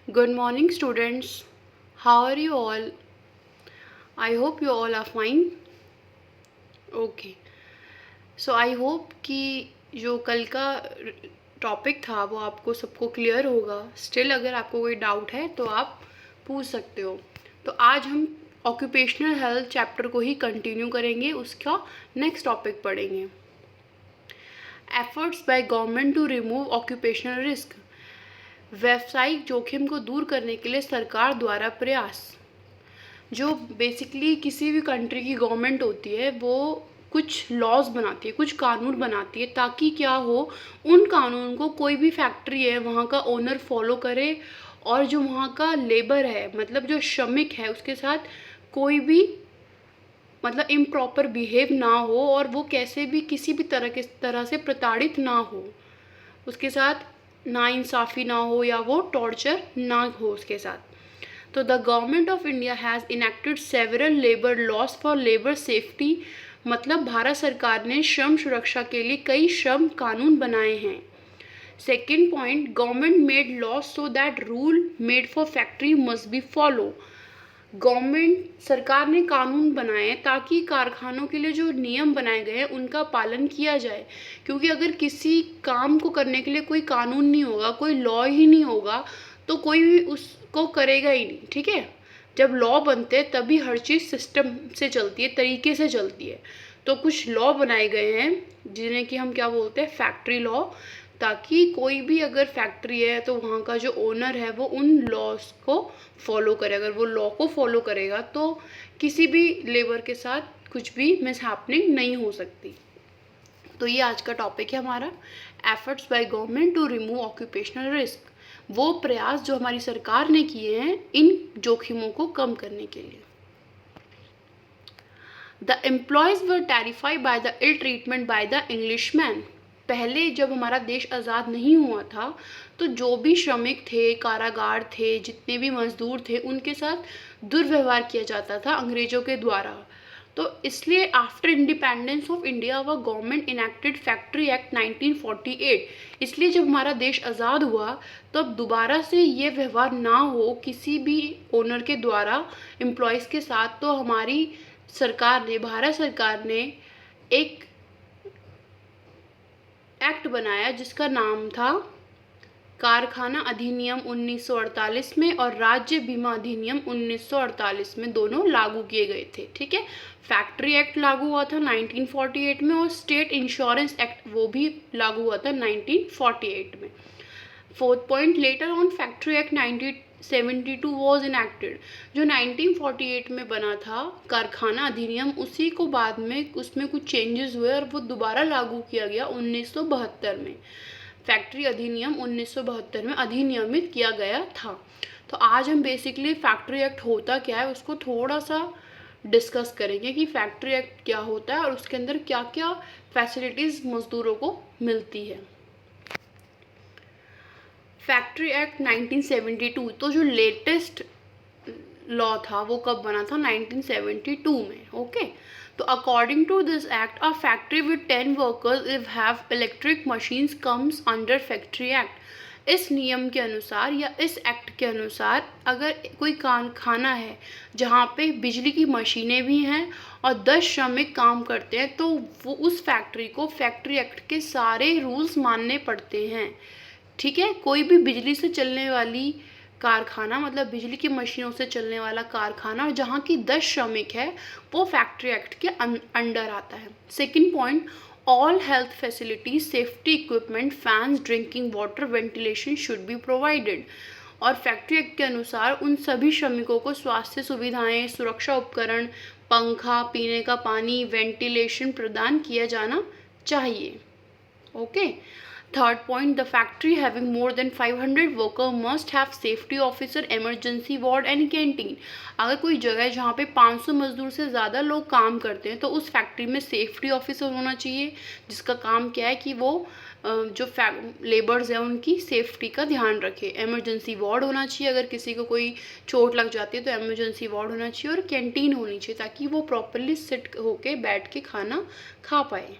Good morning, students. How are you all? I hope you all are fine. Okay. So I hope कि जो कल का topic था वो आपको सबको क्लियर होगा. स्टिल अगर आपको कोई डाउट है तो आप पूछ सकते हो. तो आज हम ऑक्यूपेशनल हेल्थ चैप्टर को ही कंटिन्यू करेंगे. उसका नेक्स्ट टॉपिक पढ़ेंगे. Efforts by government to remove occupational risk. व्यावसायिक जोखिम को दूर करने के लिए सरकार द्वारा प्रयास. जो बेसिकली किसी भी कंट्री की गवर्नमेंट होती है वो कुछ लॉज बनाती है, कुछ कानून बनाती है ताकि क्या हो, उन कानून को कोई भी फैक्ट्री है वहाँ का ओनर फॉलो करे और जो वहाँ का लेबर है, मतलब जो श्रमिक है, उसके साथ कोई भी मतलब इम्प्रॉपर बिहेव ना हो और वो कैसे भी किसी भी तरह से प्रताड़ित ना हो, उसके साथ नाइंसाफ़ी ना हो या वो टॉर्चर ना हो उसके साथ. तो the government of India has enacted several labour laws for labour safety. मतलब भारत सरकार ने श्रम सुरक्षा के लिए कई श्रम कानून बनाए हैं. Second point, government made laws so that rule made for factory must be follow. Government सरकार ने कानून बनाए ताकि कारखानों के लिए जो नियम बनाए गए हैं उनका पालन किया जाए. क्योंकि अगर किसी काम को करने के लिए कोई कानून नहीं होगा, कोई लॉ ही नहीं होगा, तो कोई भी उसको करेगा ही नहीं. ठीक है. जब लॉ बनते हैं तभी हर चीज़ सिस्टम से चलती है, तरीके से चलती है. तो कुछ लॉ बनाए गए हैं जिन्हें कि हम क्या बोलते हैं, फैक्ट्री लॉ, ताकि कोई भी अगर फैक्ट्री है तो वहाँ का जो ओनर है वो उन लॉज को फॉलो करे. अगर वो लॉ को फॉलो करेगा तो किसी भी लेबर के साथ कुछ भी मिसहैपनिंग नहीं हो सकती. तो ये आज का टॉपिक है हमारा, efforts by government to remove occupational risk. वो प्रयास जो हमारी सरकार ने किए हैं इन जोखिमों को कम करने के लिए. The employees were terrified by the ill treatment by the Englishman. पहले जब हमारा देश आज़ाद नहीं हुआ था तो जो भी श्रमिक थे, कारागार थे, जितने भी मजदूर थे, उनके साथ दुर्व्यवहार किया जाता था अंग्रेज़ों के द्वारा. तो इसलिए आफ्टर इंडिपेंडेंस ऑफ इंडिया व गवर्नमेंट इनेक्टेड फैक्ट्री एक्ट 1948. इसलिए जब हमारा देश आज़ाद हुआ तो अब दोबारा से ये व्यवहार ना हो किसी भी ओनर के द्वारा एम्प्लॉयज़ के साथ. तो हमारी सरकार ने, भारत सरकार ने एक एक्ट बनाया जिसका नाम था कारखाना अधिनियम 1948 में और राज्य बीमा अधिनियम 1948 में. दोनों लागू किए गए थे. ठीक है. फैक्ट्री एक्ट लागू हुआ था 1948 में और स्टेट इंश्योरेंस एक्ट वो भी लागू हुआ था 1948 में. Fourth point, later on factory act 1972 was enacted. जो 1948 में बना था कारखाना अधिनियम, उसी को बाद में उसमें कुछ चेंजेस हुए और वो दोबारा लागू किया गया 1972 में. फैक्ट्री अधिनियम 1972 में अधिनियमित किया गया था. तो आज हम बेसिकली फैक्ट्री एक्ट होता क्या है उसको थोड़ा सा डिस्कस करेंगे कि फैक्ट्री एक्ट क्या होता है और उसके अंदर क्या क्या फैसिलिटीज़ मज़दूरों को मिलती है. Factory act 1972. तो जो लेटेस्ट लॉ था वो कब बना था, 1972 में. ओके. तो according to this act, a factory with 10 workers if have electric machines comes under factory act. इस नियम के अनुसार या इस एक्ट के अनुसार अगर कोई कारखाना है जहाँ पे बिजली की मशीनें भी हैं और 10 श्रमिक काम करते हैं तो वो उस फैक्ट्री को फैक्ट्री एक्ट के सारे रूल्स मानने पड़ते हैं. ठीक है. कोई भी बिजली से चलने वाली कारखाना, मतलब बिजली की मशीनों से चलने वाला कारखाना और जहाँ की 10 श्रमिक है वो फैक्ट्री एक्ट के अंडर आता है. Second point, all health facilities, safety equipment, fans, drinking water, ventilation should be provided. और फैक्ट्री एक्ट के अनुसार उन सभी श्रमिकों को स्वास्थ्य सुविधाएं, सुरक्षा उपकरण, पंखा, पीने का पानी, वेंटिलेशन प्रदान किया जाना चाहिए. Okay. Third point, the factory having more than 500 worker must have safety officer, emergency ward and canteen. अगर कोई जगह है जहाँ पे 500 मजदूर से ज़्यादा लोग काम करते हैं तो उस फैक्ट्री में सेफ्टी ऑफिसर होना चाहिए जिसका काम क्या है कि वो जो लेबर्स हैं उनकी सेफ्टी का ध्यान रखे. एमरजेंसी वार्ड होना चाहिए, अगर किसी को कोई चोट लग जाती है तो एमरजेंसी वार्ड होना चाहिए और कैंटीन होनी चाहिए ताकि वो प्रॉपरली सिट होके बैठ के खाना खा पाए.